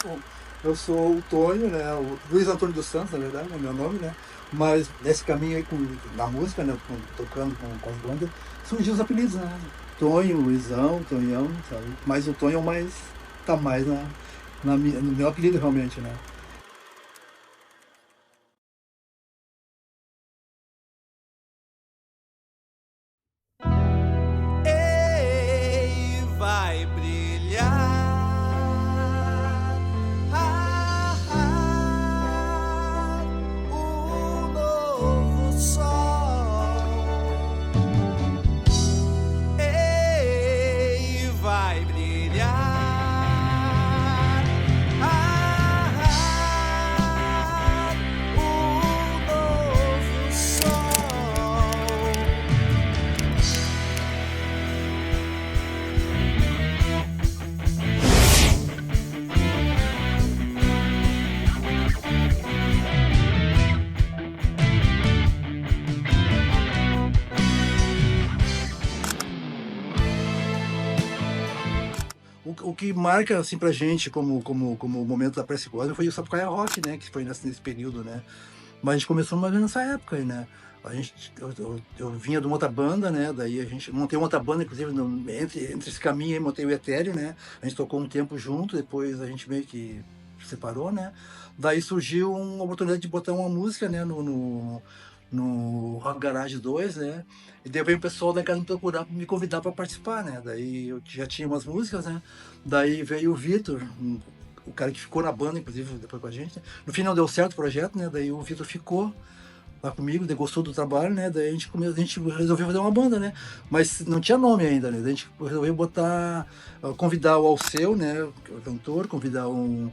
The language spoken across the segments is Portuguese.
Bom, eu sou o Tonho, né? O Luiz Antônio dos Santos, na verdade, é meu nome, né? Mas nesse caminho aí na música, né? Tocando com as bandas, surgiu os apelidos, né? Tonho, Luizão, Tonhão, sabe? Mas o Tonho é o mais. Tá mais no meu apelido realmente, né? Ei, vai brilhar, ah, ah, um novo sol. Ei, vai brilhar, ah, um novo sol. O que marca assim pra gente como o momento da Prece Gospel foi o Sapucaia Rock, né? Que foi nesse período, né? Mas a gente começou mais ou menos nessa época aí, né? Eu vinha de uma outra banda, né? Daí a gente montei uma outra banda, inclusive, entre esse caminho aí, montei o Etéreo, né? A gente tocou um tempo junto, depois a gente meio que separou, né? Daí surgiu uma oportunidade de botar uma música, né? No Rock Garage 2, né? E daí veio o pessoal da casa me procurar, me convidar para participar, né? Daí eu já tinha umas músicas, né? Daí veio o Vitor, o cara que ficou na banda, inclusive, depois com a gente, né? No fim não deu certo o projeto, né? Daí o Vitor ficou lá comigo, daí gostou do trabalho, né? Daí a gente resolveu fazer uma banda, né? Mas não tinha nome ainda, né? Daí a gente resolveu botar, convidar o Alceu, né? O cantor, convidar o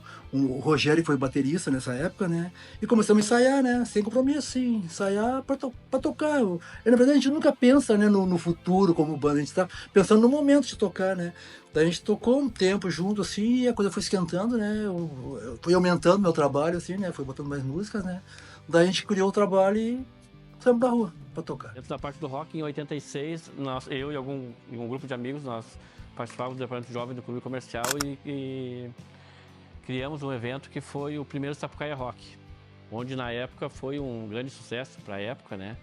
Rogério, que foi baterista nessa época, né? E começamos a ensaiar, né? Sem compromisso, sim. Ensaiar pra tocar. Na verdade, a gente nunca pensa, né, no futuro como banda, a gente tá pensando no momento de tocar, né? Daí a gente tocou um tempo junto, assim, e a coisa foi esquentando, né? Eu fui aumentando meu trabalho, assim, né? Fui botando mais músicas, né? Daí a gente criou o trabalho e saímos pra rua pra tocar. Dentro da parte do rock, em 86, eu e um grupo de amigos, nós participávamos do departamento jovem do Clube Comercial e criamos um evento que foi o primeiro Sapucaia Rock, onde na época foi um grande sucesso para a época, né?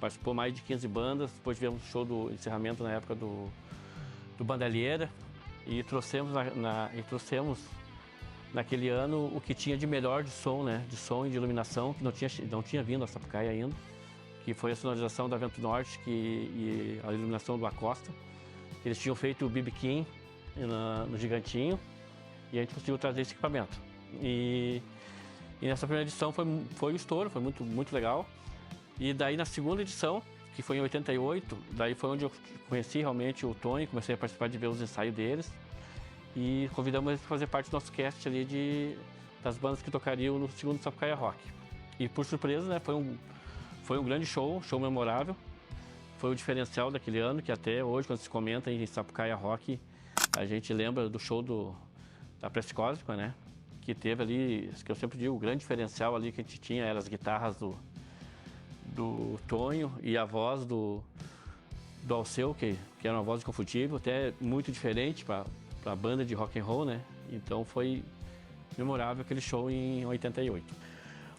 Participou mais de 15 bandas, depois tivemos o show do encerramento na época do Bandalheira e trouxemos naquele ano o que tinha de melhor de som, né? De som e de iluminação, que não tinha vindo a Sapucaia ainda, que foi a sonorização da Vento Norte e a iluminação do Acosta. Eles tinham feito o BB King no Gigantinho e a gente conseguiu trazer esse equipamento. E nessa primeira edição foi o estouro, foi muito, muito legal. E daí na segunda edição, que foi em 88, daí foi onde eu conheci realmente o Tony, comecei a participar de ver os ensaios deles e convidamos eles para fazer parte do nosso cast ali das bandas que tocariam no segundo Sapucaia Rock. E por surpresa, né, foi um grande show, show memorável. Foi o diferencial daquele ano, que até hoje, quando se comenta em Sapucaia Rock, a gente lembra do show da Prece Cósmica, né? Que teve ali, que eu sempre digo, o grande diferencial ali que a gente tinha eram as guitarras do Tonho e a voz do Alceu, que era uma voz inconfundível, até muito diferente para a banda de rock and roll, né? Então foi memorável aquele show em 88.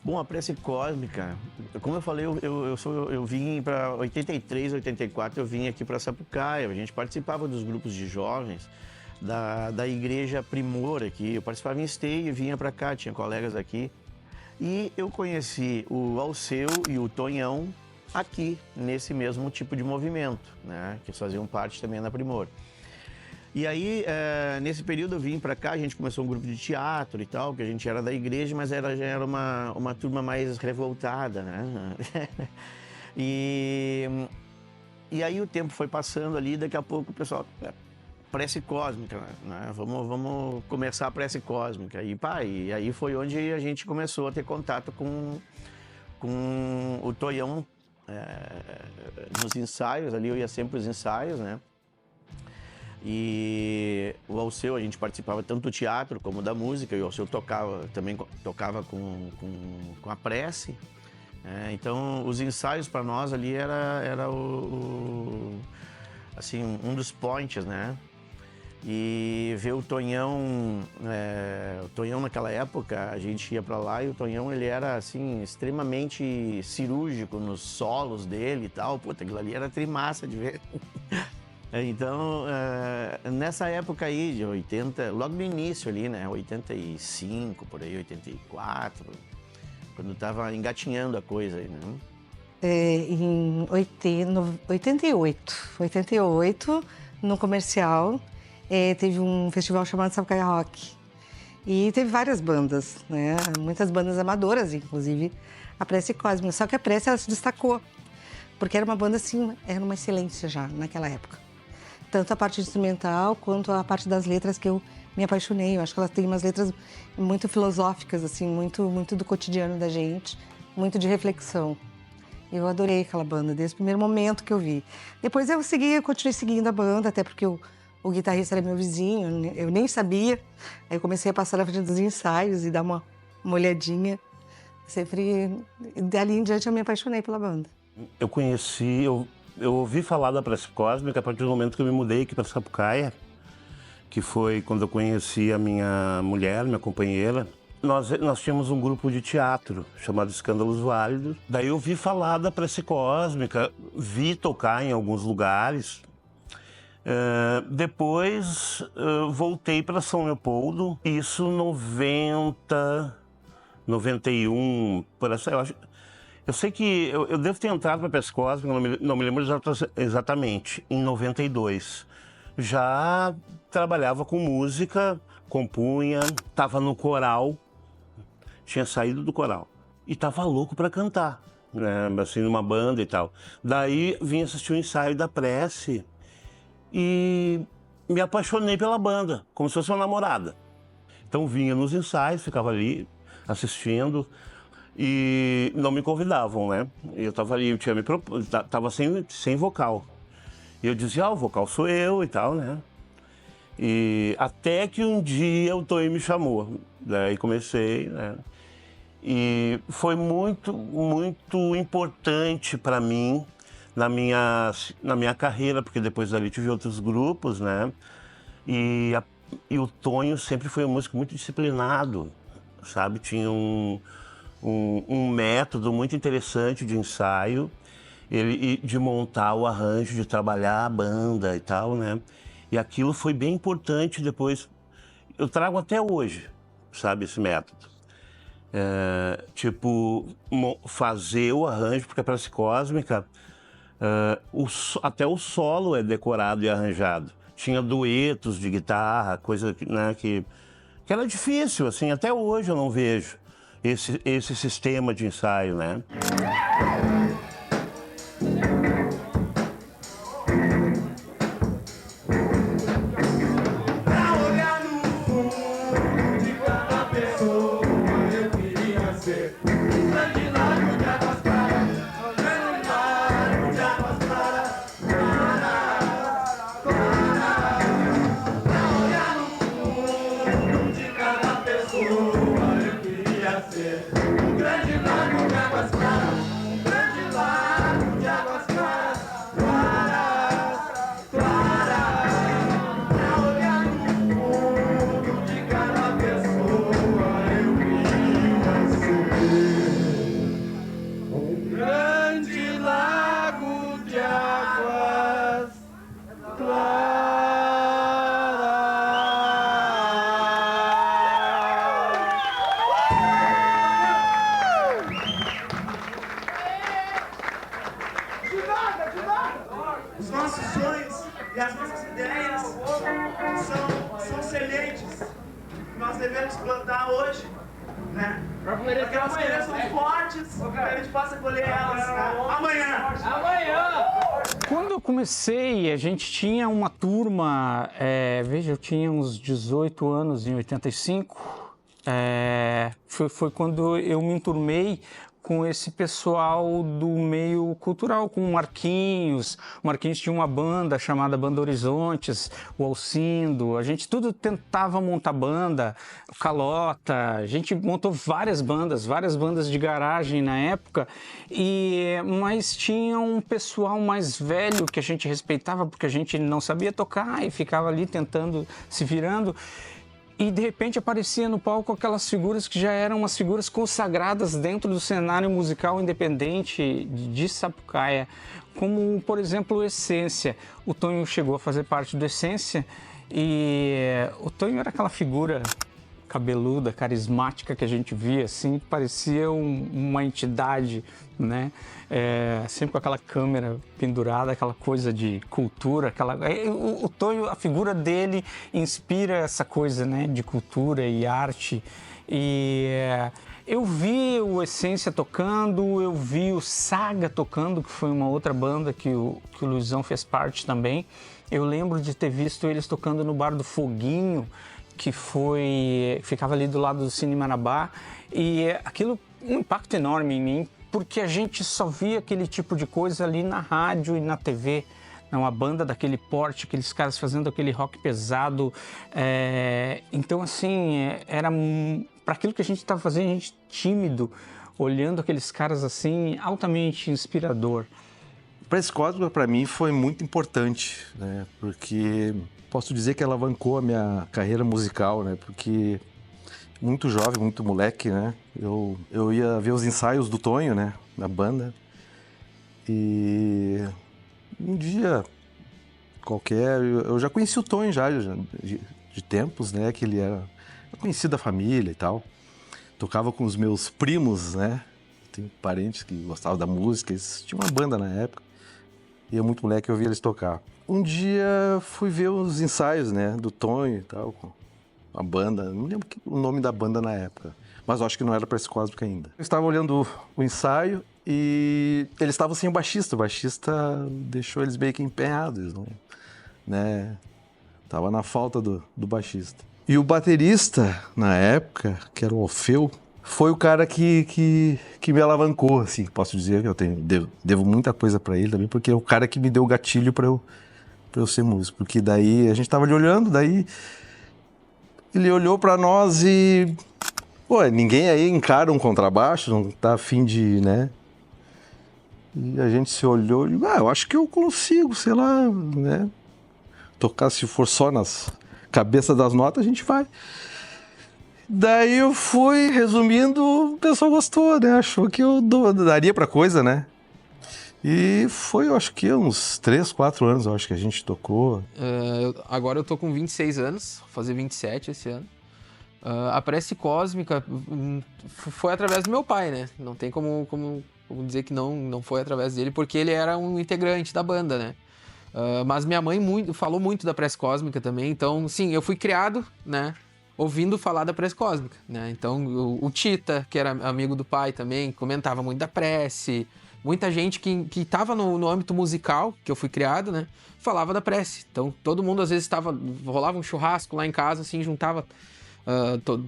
Bom, a Prece Cósmica, como eu falei, eu vim para 83, 84, eu vim aqui para Sapucaia. A gente participava dos grupos de jovens da igreja Primor aqui. Eu participava em esteio e vinha para cá, tinha colegas aqui. E eu conheci o Alceu e o Tonhão aqui, nesse mesmo tipo de movimento, né? Que eles faziam parte também da Primor. E aí, nesse período eu vim para cá, a gente começou um grupo de teatro e tal, que a gente era da igreja, mas já era uma turma mais revoltada, né? e aí o tempo foi passando ali, daqui a pouco o pessoal, Prece Cósmica, né? Vamos começar a Prece Cósmica. E aí foi onde a gente começou a ter contato com o Tonhão nos ensaios, ali eu ia sempre para os ensaios, né? E o Alceu, a gente participava tanto do teatro como da música, e o Alceu também tocava com a prece. Então, os ensaios para nós ali era assim, um dos points, né? E ver o Tonhão naquela época, a gente ia pra lá e o Tonhão, ele era, assim, extremamente cirúrgico nos solos dele e tal. Puta, aquilo ali era trimassa de ver. Então, nessa época aí, de 80, logo no início ali, né, 85, por aí, 84, quando tava engatinhando a coisa aí, né? Em 88, no Comercial, teve um festival chamado Sapucaia Rock. E teve várias bandas, né? Muitas bandas amadoras, inclusive a Prece Cósmica. Só que a Prece, ela se destacou, porque era uma banda, assim, era uma excelência já naquela época. Tanto a parte instrumental quanto a parte das letras, que eu me apaixonei. Eu acho que ela tem umas letras muito filosóficas, assim, muito do cotidiano da gente, muito de reflexão. Eu adorei aquela banda desde o primeiro momento que eu vi. Depois eu continuei seguindo a banda, até porque o guitarrista era meu vizinho, eu nem sabia. Aí eu comecei a passar na frente dos ensaios e dar uma olhadinha. Sempre, dali em diante, eu me apaixonei pela banda. Eu ouvi falar da Prece Cósmica a partir do momento que eu me mudei aqui para Sapucaia, que foi quando eu conheci a minha mulher, minha companheira. Nós tínhamos um grupo de teatro chamado Escândalos Válidos. Daí eu ouvi falar da Prece Cósmica, vi tocar em alguns lugares. Depois voltei para São Leopoldo, isso 90, 91, por essa, eu sei que eu devo ter entrado para a Prece Cósmica, não me lembro exatamente, em 92. Já trabalhava com música, compunha, estava no coral, tinha saído do coral e estava louco para cantar, né, assim, numa banda e tal. Daí vim assistir o ensaio da Prece e me apaixonei pela banda, como se fosse uma namorada. Então vinha nos ensaios, ficava ali assistindo e não me convidavam, né? Eu estava ali, eu tinha tava sem vocal. E eu dizia, o vocal sou eu e tal, né? E até que um dia o Tonho me chamou, daí comecei, né? E foi muito importante para mim na minha carreira, porque depois dali tive outros grupos, né? E o Tonho sempre foi um músico muito disciplinado, sabe? Tinha um método muito interessante de ensaio, de montar o arranjo, de trabalhar a banda e tal, né? E aquilo foi bem importante depois. Eu trago até hoje, sabe, esse método. Fazer o arranjo, porque a Prece Cósmica, até o solo é decorado e arranjado. Tinha duetos de guitarra, coisa, né, que era difícil, assim, até hoje eu não vejo esse sistema de ensaio, né? Grande lago de águas claras. Os nossos sonhos e as nossas ideias são sementes que nós devemos plantar hoje, né? Para que elas cresçam fortes, para que a gente possa colher elas, né? Amanhã! Quando eu comecei, a gente tinha uma turma, veja, eu tinha uns 18 anos em 85, foi quando eu me enturmei com esse pessoal do meio cultural, com o Marquinhos. O Marquinhos tinha uma banda chamada Banda Horizontes, o Alcindo. A gente tudo tentava montar banda, o Calota. A gente montou várias bandas de garagem na época, mas tinha um pessoal mais velho que a gente respeitava porque a gente não sabia tocar e ficava ali tentando, se virando. E de repente aparecia no palco aquelas figuras que já eram umas figuras consagradas dentro do cenário musical independente de Sapucaia, como por exemplo o Essência. O Tonho chegou a fazer parte do Essência e o Tonho era aquela figura cabeluda, carismática que a gente via, assim, parecia uma entidade, né? Sempre com aquela câmera pendurada, aquela coisa de cultura, o Tonho, a figura dele inspira essa coisa, né, de cultura e arte. E eu vi o Essência tocando, eu vi o Saga tocando, que foi uma outra banda que o Luizão fez parte também. Eu lembro de ter visto eles tocando no Bar do Foguinho, que ficava ali do lado do Cine Marabá, e aquilo um impacto enorme em mim, porque a gente só via aquele tipo de coisa ali na rádio e na TV, uma banda daquele porte, aqueles caras fazendo aquele rock pesado, então assim, era para aquilo que a gente estava fazendo, a gente tímido, olhando aqueles caras assim, altamente inspirador. Prece Cósmica para mim foi muito importante, né, porque posso dizer que alavancou a minha carreira musical, né? Porque muito jovem, muito moleque, né? Eu ia ver os ensaios do Tonho, né? Da banda. E um dia qualquer, eu já conheci o Tonho já de tempos, né? Que ele era conhecido da família e tal. Tocava com os meus primos, né? Tenho parentes que gostavam da música, eles tinham uma banda na época. E eu muito moleque, eu via eles tocar. Um dia fui ver os ensaios, né, do Tonho e tal, com a banda, não lembro o nome da banda na época, mas acho que não era Prece Cósmica ainda. Eu estava olhando o ensaio e eles estavam sem o baixista deixou eles meio que empenhados, né, tava na falta do baixista. E o baterista, na época, que era o Orfeu, foi o cara que me alavancou, assim, posso dizer que eu devo muita coisa para ele também, porque é o cara que me deu o gatilho para eu ser músico, porque daí a gente tava ali olhando, daí ele olhou para nós e ninguém aí encara um contrabaixo, não tá afim de, né? E a gente se olhou e eu acho que eu consigo, sei lá, né? Tocar, se for só nas cabeças das notas, a gente vai. Daí eu fui, resumindo, o pessoal gostou, né? Achou que eu daria pra coisa, né? E foi, eu acho que uns 3, 4 anos, eu acho que a gente tocou. Agora eu tô com 26 anos, vou fazer 27 esse ano. A Prece Cósmica foi através do meu pai, né? Não tem como dizer que não foi através dele, porque ele era um integrante da banda, né? Mas minha mãe falou muito da Prece Cósmica também, então, sim, eu fui criado, né? Ouvindo falar da Prece Cósmica, né? Então, o Tita, que era amigo do pai também, comentava muito da Prece. Muita gente que estava no âmbito musical, que eu fui criado, né? Falava da Prece. Então, todo mundo, às vezes, rolava um churrasco lá em casa, assim, juntava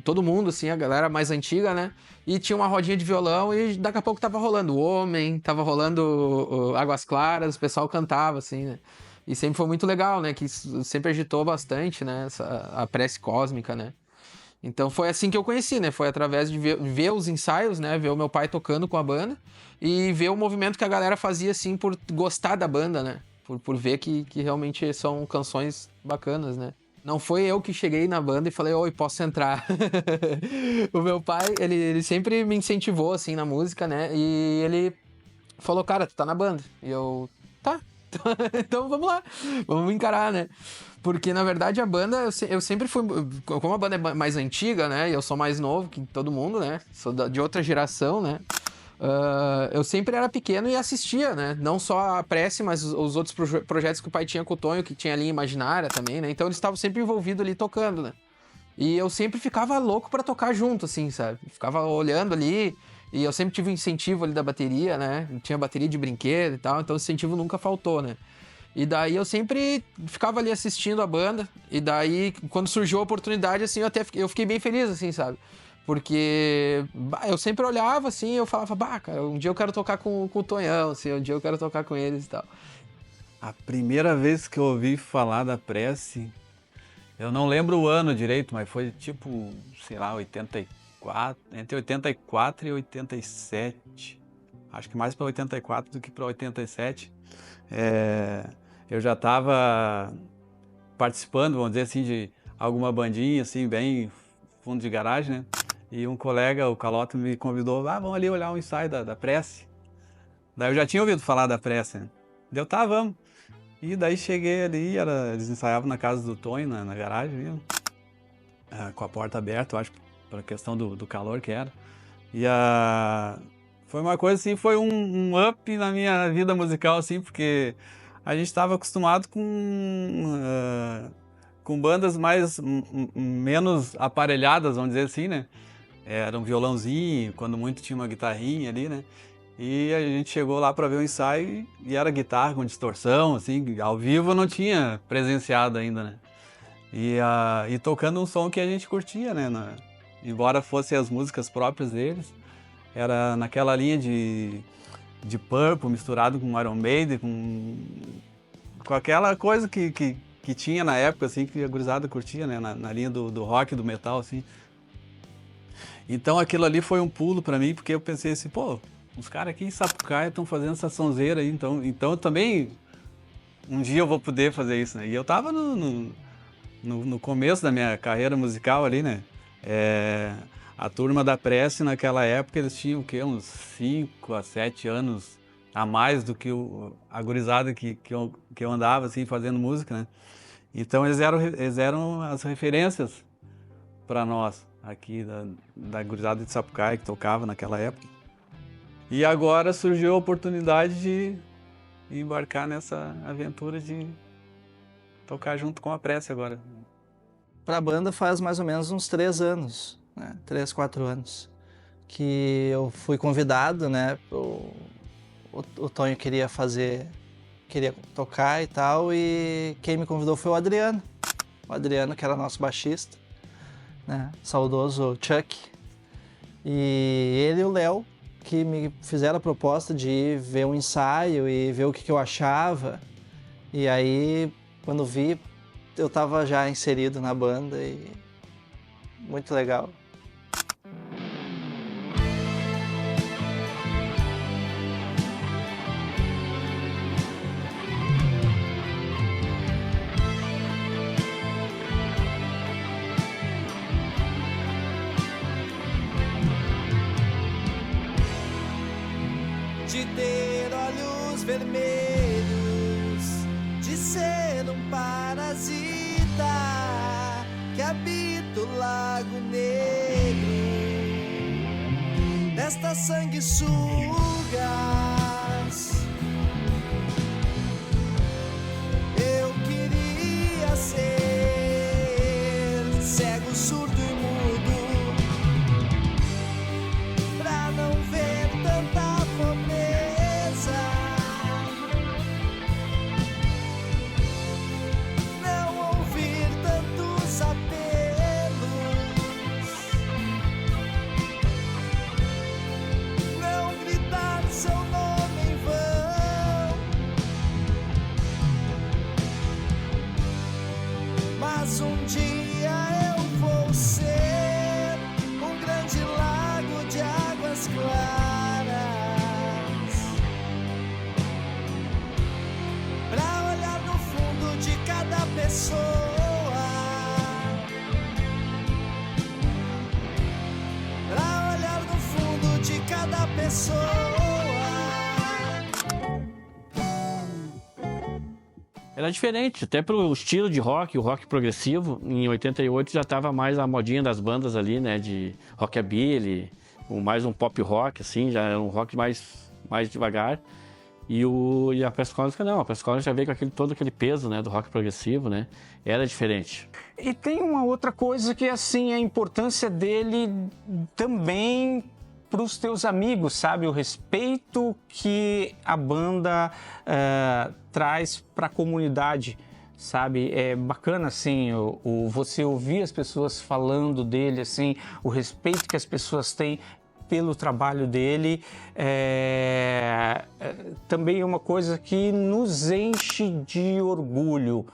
todo mundo, assim, a galera mais antiga, né? E tinha uma rodinha de violão e daqui a pouco tava rolando o Homem, tava rolando Águas Claras, o pessoal cantava, assim, né? E sempre foi muito legal, né? Que sempre agitou bastante, né? A Prece Cósmica, né? Então foi assim que eu conheci, né? Foi através de ver os ensaios, né? Ver o meu pai tocando com a banda e ver o movimento que a galera fazia, assim, por gostar da banda, né? Por ver que realmente são canções bacanas, né? Não foi eu que cheguei na banda e falei, oi, posso entrar? O meu pai, ele sempre me incentivou, assim, na música, né? E ele falou, cara, tu tá na banda. E eu, tá. Então vamos lá, vamos encarar, né? Porque, na verdade, a banda, eu sempre fui... Como a banda é mais antiga, né? E eu sou mais novo que todo mundo, né? Sou de outra geração, né? Eu sempre era pequeno e assistia, né? Não só a Prece, mas os outros projetos que o pai tinha com o Tonho, que tinha ali Imaginária também, né? Então eles estavam sempre envolvidos ali tocando, né? E eu sempre ficava louco pra tocar junto, assim, sabe? Ficava olhando ali... E eu sempre tive um incentivo ali da bateria, né? Tinha bateria de brinquedo e tal, então o incentivo nunca faltou, né? E daí eu sempre ficava ali assistindo a banda, e daí quando surgiu a oportunidade, assim, eu fiquei bem feliz, assim, sabe? Porque eu sempre olhava assim, eu falava, cara, um dia eu quero tocar com o Tonhão, assim, um dia eu quero tocar com eles e tal. A primeira vez que eu ouvi falar da Prece, eu não lembro o ano direito, mas foi tipo, sei lá, 84, entre 84 e 87. Acho que mais para 84 do que para 87. Eu já estava participando, vamos dizer assim, de alguma bandinha, assim, bem fundo de garagem, né? E um colega, o Caloto, me convidou, vamos ali olhar um ensaio da Prece. Daí eu já tinha ouvido falar da Prece, né? Deu, tá, vamos. E daí cheguei ali, eles ensaiavam na casa do Tonho, na garagem, viu? Com a porta aberta, eu acho, pela questão do calor que era. E foi uma coisa assim, foi um up na minha vida musical, assim, porque a gente estava acostumado com bandas menos aparelhadas, vamos dizer assim, né? Era um violãozinho, quando muito tinha uma guitarrinha ali, né? E a gente chegou lá para ver o ensaio e era guitarra com distorção, assim, ao vivo eu não tinha presenciado ainda, né? E tocando um som que a gente curtia, né? Embora fossem as músicas próprias deles, era naquela linha de Purple misturado com Iron Maiden, com aquela coisa que tinha na época, assim, que a gurizada curtia, né? Na linha do rock, do metal, assim. Então aquilo ali foi um pulo para mim, porque eu pensei assim, pô, os caras aqui em Sapucaia estão fazendo essa sonzeira aí, então eu também um dia eu vou poder fazer isso, né? E eu tava no começo da minha carreira musical ali, né? A turma da Prece naquela época eles tinham o quê? Uns 5 a 7 anos a mais do que a gurizada que eu andava assim fazendo música, né? Então eles eram as referências para nós aqui da gurizada de Sapucaia que tocava naquela época. E agora surgiu a oportunidade de embarcar nessa aventura de tocar junto com a Prece agora. Para a banda faz mais ou menos uns 3 anos, né? 3, 4 anos, que eu fui convidado, né? O Tonho queria tocar e tal, e quem me convidou foi o Adriano. O Adriano, que era nosso baixista, né? Saudoso Chuck. E ele e o Léo, que me fizeram a proposta de ir ver um ensaio e ver o que eu achava. E aí, quando vi, eu estava já inserido na banda e muito legal. De ter olhos vermelhos, de ser um parasita que habita o Lago Negro, destas sanguessugas, eu queria ser cego, surdo e mudo, pra não ver tanta pobreza, não ouvir tantos apelos, não gritar seu nome em vão, mas um dia eu vou ser um grande lago de águas claras, pra olhar no fundo de cada pessoa, pra olhar no fundo de cada pessoa. Era diferente, até pro estilo de rock, o rock progressivo, em 88 já tava mais a modinha das bandas ali, né, de rockabilly, mais um pop rock, assim, já era um rock mais devagar. E a Prece Cósmica não, a Prece Cósmica já veio com todo aquele peso, né, do rock progressivo, né, era diferente. E tem uma outra coisa que, assim, a importância dele também para os teus amigos, sabe? O respeito que a banda traz para a comunidade, sabe? É bacana, assim, você ouvir as pessoas falando dele, assim, o respeito que as pessoas têm pelo trabalho dele, também é uma coisa que nos enche de orgulho,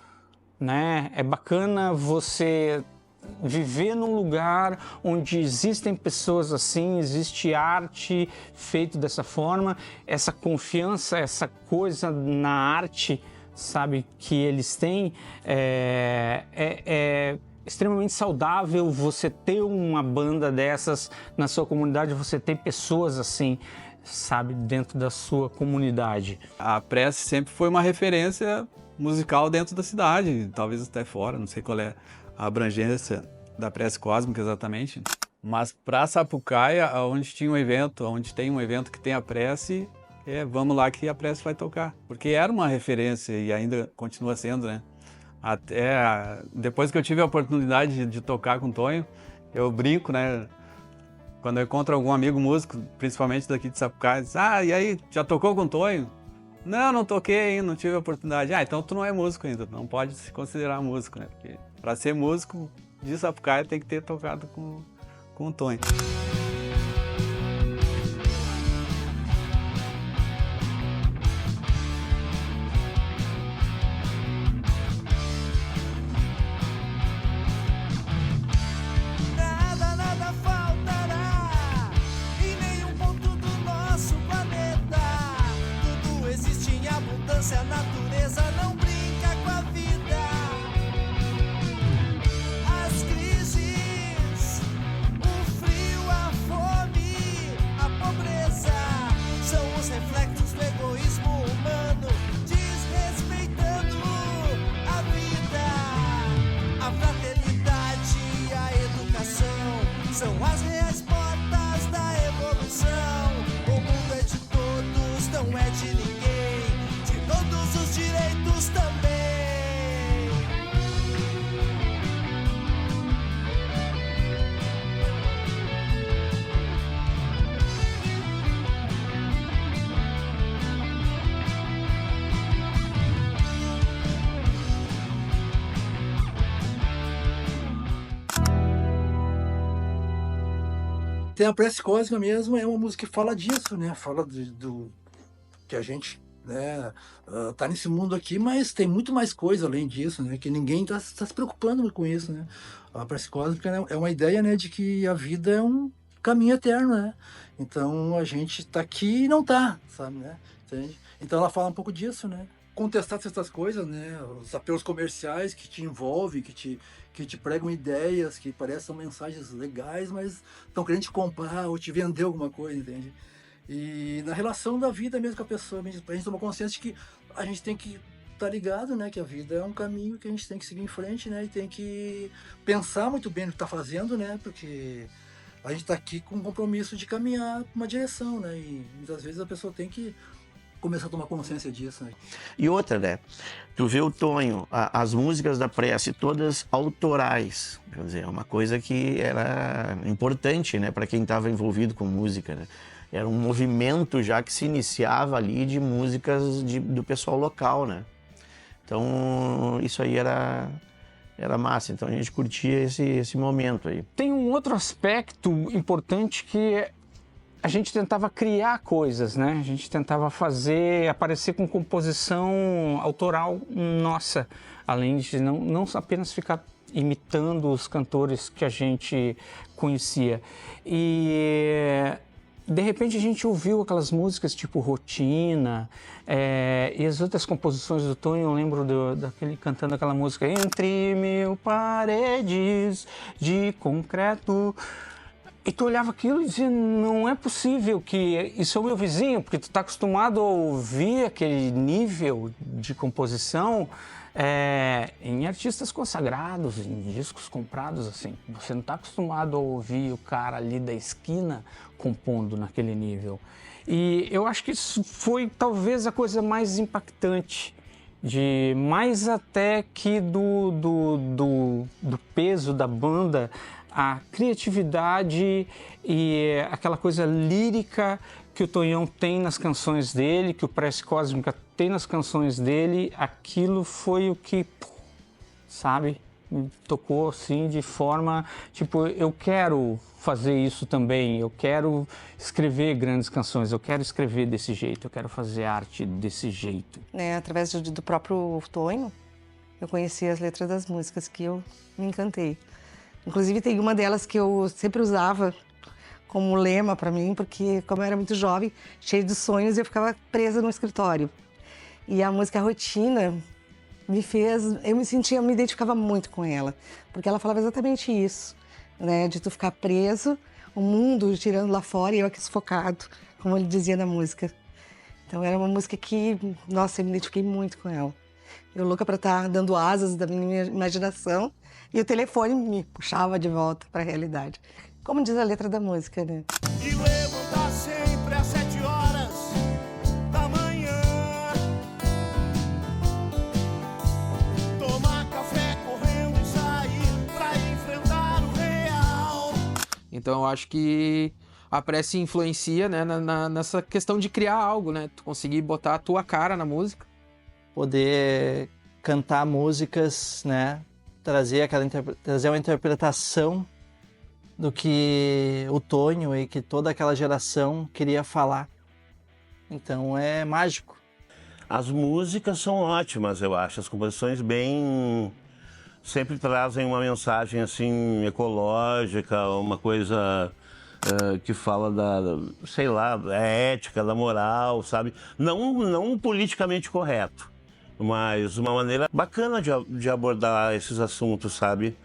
né? É bacana você viver num lugar onde existem pessoas assim, existe arte feita dessa forma, essa confiança, essa coisa na arte, sabe, que eles têm, é extremamente saudável você ter uma banda dessas na sua comunidade, você ter pessoas assim, sabe, dentro da sua comunidade. A Prece sempre foi uma referência musical dentro da cidade, talvez até fora, não sei qual é a abrangência da Prece Cósmica exatamente, mas para Sapucaia, onde tinha um evento, onde tem um evento que tem a Prece, vamos lá que a Prece vai tocar, porque era uma referência e ainda continua sendo, né? Até depois que eu tive a oportunidade de tocar com o Tonho, eu brinco, né? Quando eu encontro algum amigo músico, principalmente daqui de Sapucaia, diz, e aí, já tocou com o Tonho? Não toquei ainda, não tive a oportunidade. Então tu não é músico ainda, não pode se considerar músico, né? Porque para ser músico de Sapucaia tem que ter tocado com o Tonho. Nada faltará em nenhum ponto do nosso planeta. Tudo existe em abundância, a natureza não brinca com a vida. As crises, o frio, a fome, a pobreza são os reflexos do egoísmo humano, desrespeitando a vida. A fraternidade e a educação são as reais portas da evolução. O mundo é de todos, não é de ninguém, de todos os direitos também. Tem a Prece Cósmica mesmo, é uma música que fala disso, né? Fala do que a gente, né, tá nesse mundo aqui, mas tem muito mais coisa além disso, né? Que ninguém tá se preocupando com isso, né? A Prece Cósmica, né, é uma ideia, né, de que a vida é um caminho eterno, né? Então a gente tá aqui e não tá, sabe, né? Entende? Então ela fala um pouco disso, né? Contestar certas coisas, né? Os apelos comerciais que te envolvem, que te pregam ideias, que parecem mensagens legais, mas estão querendo te comprar ou te vender alguma coisa, entende? E na relação da vida mesmo com a pessoa, a gente toma consciência de que a gente tem que estar ligado, né? Que a vida é um caminho que a gente tem que seguir em frente, né? E tem que pensar muito bem no que está fazendo, né? Porque a gente está aqui com um compromisso de caminhar uma direção, né? E muitas vezes a pessoa tem que começar a tomar consciência disso, né? E outra, né? Tu vê o Tonho, as músicas da Prece, todas autorais. Quer dizer, é uma coisa que era importante, né? Para quem estava envolvido com música, né? Era um movimento já que se iniciava ali de músicas do pessoal local, né? Então, isso aí era massa. Então, a gente curtia esse momento aí. Tem um outro aspecto importante que a gente tentava criar coisas, né? A gente tentava aparecer com composição autoral nossa, além de não apenas ficar imitando os cantores que a gente conhecia. E de repente a gente ouviu aquelas músicas tipo Rotina, e as outras composições do Tonho. Eu lembro daquele cantando aquela música Entre mil paredes de concreto. E tu olhava aquilo e dizia, não é possível que isso é o meu vizinho, porque tu está acostumado a ouvir aquele nível de composição em artistas consagrados, em discos comprados, assim. Você não está acostumado a ouvir o cara ali da esquina compondo naquele nível. E eu acho que isso foi talvez a coisa mais impactante, mais até que do peso da banda, a criatividade e aquela coisa lírica que o Tonhão tem nas canções dele, que o Prece Cósmica tem nas canções dele, aquilo foi o que, sabe, me tocou assim de forma, tipo, eu quero fazer isso também, eu quero escrever grandes canções, eu quero escrever desse jeito, eu quero fazer arte desse jeito. Através do próprio Tonho, eu conheci as letras das músicas que eu me encantei. Inclusive tem uma delas que eu sempre usava como lema para mim, porque como eu era muito jovem, cheia de sonhos, eu ficava presa no escritório. E a música Rotina me fez, eu me identificava muito com ela, porque ela falava exatamente isso, né, de tu ficar preso, o mundo tirando lá fora e eu aqui sufocado, como ele dizia na música. Então era uma música que, nossa, eu me identifiquei muito com ela. Eu louca para estar dando asas da minha imaginação e o telefone me puxava de volta para a realidade. Como diz a letra da música, né? E levantar sempre às 7 horas da manhã. Tomar café correndo e sair pra enfrentar o real. Então eu acho que a prece influencia, né, nessa questão de criar algo, né? Tu conseguir botar a tua cara na música. Poder cantar músicas, né? Trazer uma interpretação do que o Tonho e que toda aquela geração queria falar. Então é mágico. As músicas são ótimas, eu acho. As composições sempre trazem uma mensagem assim ecológica, uma coisa que fala sei lá, da ética, da moral, sabe? Não politicamente correto, mas uma maneira bacana de abordar esses assuntos, sabe?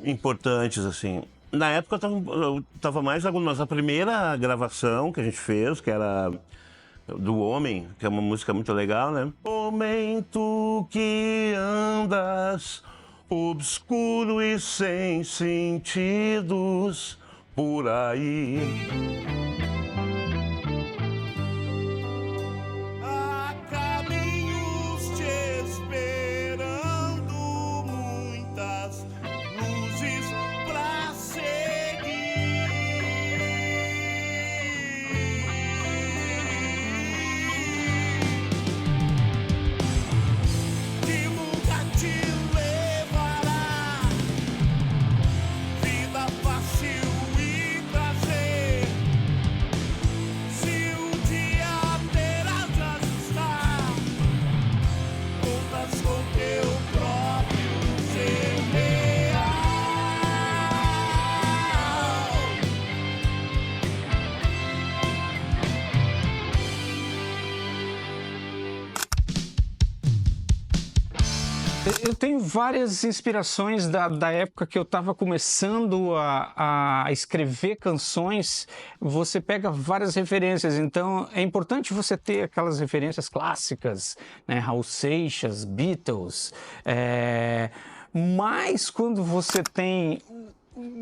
Importantes, assim. Na época eu tava mais na nossa primeira gravação que a gente fez, que era do Homem, que é uma música muito legal, né? Homem, tu que andas obscuro e sem sentidos por aí. Há caminhos te esperando, muitas luzes pra seguir. Que nunca te levará vida fácil e prazer. Se um dia terás de ajustar contas com teu próprio ser real. Eu tenho várias inspirações da época que eu estava começando a escrever canções. Você pega várias referências, então é importante você ter aquelas referências clássicas, né? Raul Seixas, Beatles. Mas quando você tem,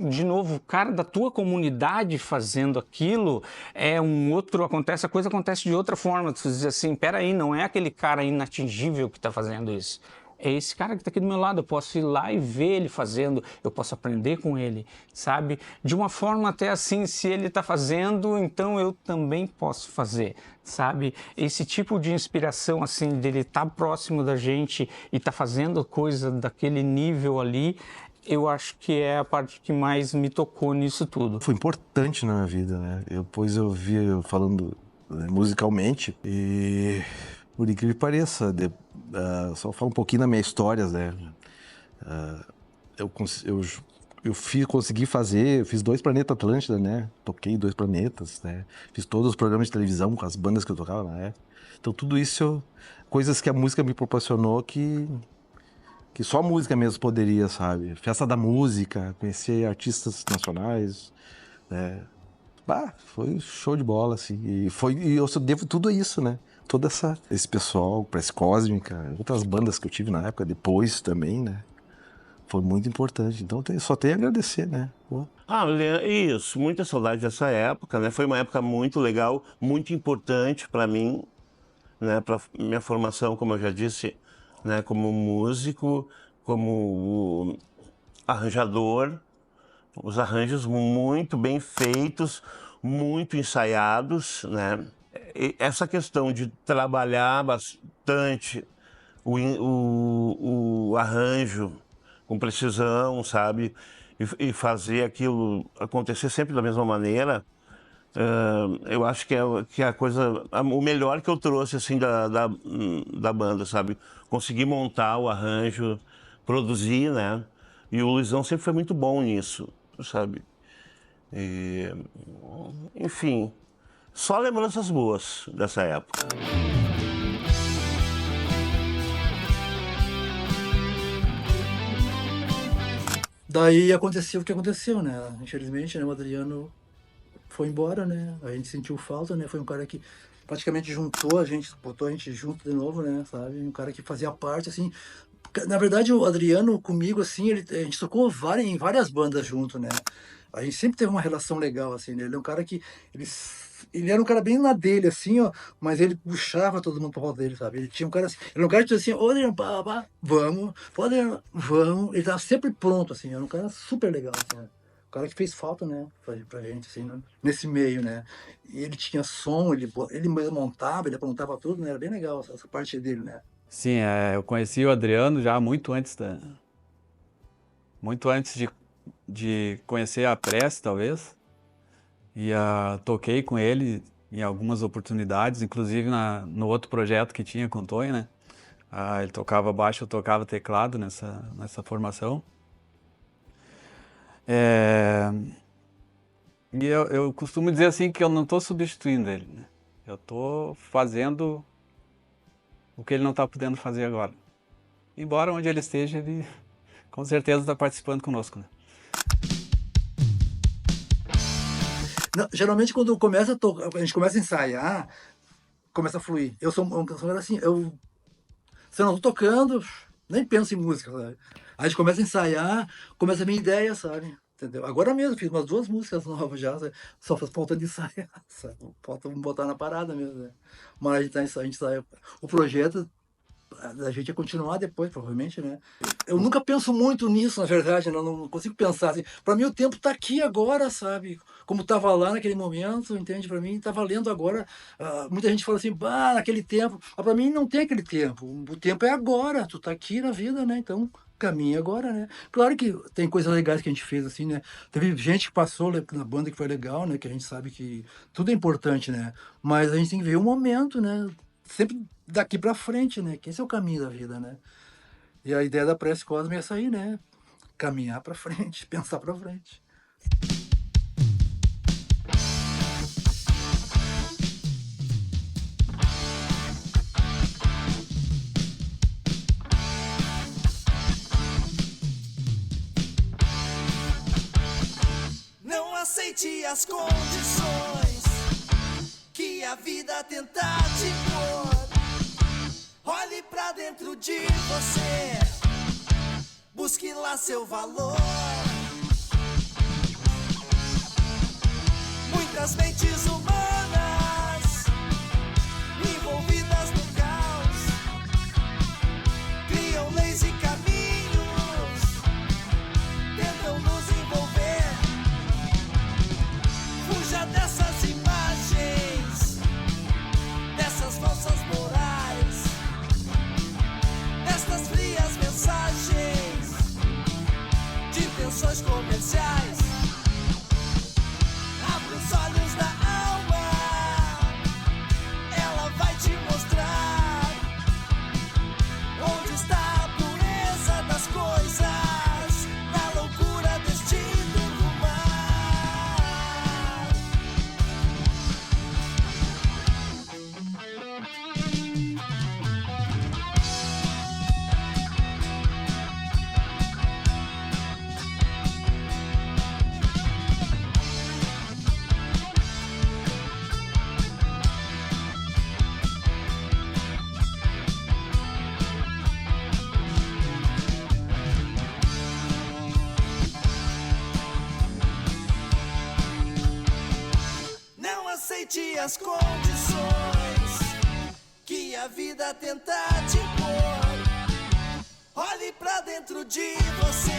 de novo, o cara da tua comunidade fazendo aquilo, a coisa acontece de outra forma. Tu diz assim, peraí, não é aquele cara inatingível que está fazendo isso. É esse cara que está aqui do meu lado, eu posso ir lá e ver ele fazendo, eu posso aprender com ele, sabe? De uma forma até assim, se ele está fazendo, então eu também posso fazer, sabe? Esse tipo de inspiração, assim, dele estar próximo da gente e estar fazendo coisa daquele nível ali, eu acho que é a parte que mais me tocou nisso tudo. Foi importante na minha vida, né? Depois eu vi eu falando musicalmente e, por incrível que pareça, só falar um pouquinho da minha história, né? Eu consegui fazer, eu fiz 2 Planeta Atlântida, né? Toquei 2 planetas, né? Fiz todos os programas de televisão com as bandas que eu tocava na época. Então tudo isso, coisas que a música me proporcionou que só a música mesmo poderia, sabe? Festa da música, conhecer artistas nacionais, né? Foi show de bola, assim. E eu devo tudo isso, né? Todo esse pessoal, Prece Cósmica, outras bandas que eu tive na época, depois também, né? Foi muito importante. Então só tenho a agradecer, né? Pô. Isso, muita saudade dessa época, né? Foi uma época muito legal, muito importante para mim, né? Para minha formação, como eu já disse, né? Como músico, como arranjador, os arranjos muito bem feitos, muito ensaiados, né? E essa questão de trabalhar bastante o arranjo com precisão, sabe? E fazer aquilo acontecer sempre da mesma maneira, eu acho que é a coisa, o melhor que eu trouxe assim da banda, sabe? Conseguir montar o arranjo, produzir, né? E o Luizão sempre foi muito bom nisso, sabe? E, enfim, só lembranças boas dessa época. Daí aconteceu o que aconteceu, né? Infelizmente, né, o Adriano foi embora, né? A gente sentiu falta, né? Foi um cara que praticamente juntou a gente, botou a gente junto de novo, né? Sabe? Um cara que fazia parte, assim. Na verdade, o Adriano comigo, assim, a gente tocou em várias bandas junto, né? A gente sempre teve uma relação legal, assim, né? Ele é um cara que... Ele era um cara bem na dele, assim, ó, mas ele puxava todo mundo pra volta dele, sabe? Ele tinha um cara assim... Ele era um cara que dizia assim, ô, Adriano, vamos, Adriano, vamos. Ele tava sempre pronto, assim, era um cara super legal, assim, né? O cara que fez falta, né, pra gente, assim, né? Nesse meio, né? E ele tinha som, ele montava, ele aprontava tudo, né? Era bem legal essa parte dele, né? Sim, eu conheci o Adriano já muito antes de conhecer a Prece, talvez. E toquei com ele em algumas oportunidades, inclusive no outro projeto que tinha com o Tonho, né? Ele tocava baixo, eu tocava teclado nessa formação. E eu costumo dizer assim que eu não estou substituindo ele, né? Eu estou fazendo o que ele não está podendo fazer agora. Embora onde ele esteja, ele com certeza está participando conosco, né? Não, geralmente quando a gente começa a ensaiar, começa a fluir. Eu sou um cara assim, se eu não estou tocando, nem penso em música, sabe? A gente começa a ensaiar, começa a minha ideia, sabe? Entendeu? Agora mesmo, fiz umas 2 músicas novas já, sabe? Só falta de ensaiar, sabe? Falta botar na parada mesmo, né? Mas a gente ensaia. O projeto da gente ia continuar depois, provavelmente, né? Eu nunca penso muito nisso, na verdade, não consigo pensar assim. Para mim o tempo tá aqui agora, sabe? Como tava lá naquele momento, entende? Para mim tá valendo agora. Muita gente fala assim, naquele tempo. Mas para mim não tem aquele tempo. O tempo é agora, tu tá aqui na vida, né? Então caminha agora, né? Claro que tem coisas legais que a gente fez, assim, né? Teve gente que passou na banda que foi legal, né? Que a gente sabe que tudo é importante, né? Mas a gente tem que ver o momento, né? Sempre daqui para frente, né? Que esse é o caminho da vida, né? E a ideia da Prece Cósmica é essa aí, né? Caminhar para frente, pensar para frente. Não aceite as condições que a vida tentar te pôr. Olhe pra dentro de você, busque lá seu valor. Muitas mentes humanas envolvidas no caos criam leis e caminhos, tentam nos envolver. Fuja dessas imagens, dessas falsas morais, destas frias mensagens de intenções comerciais. Abre os olhos da alma, ela vai te mostrar onde está a pureza das coisas, na loucura destino do mar. Não aceite as condições que a vida tentar te pôr. Olhe pra dentro de você,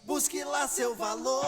busque lá seu valor.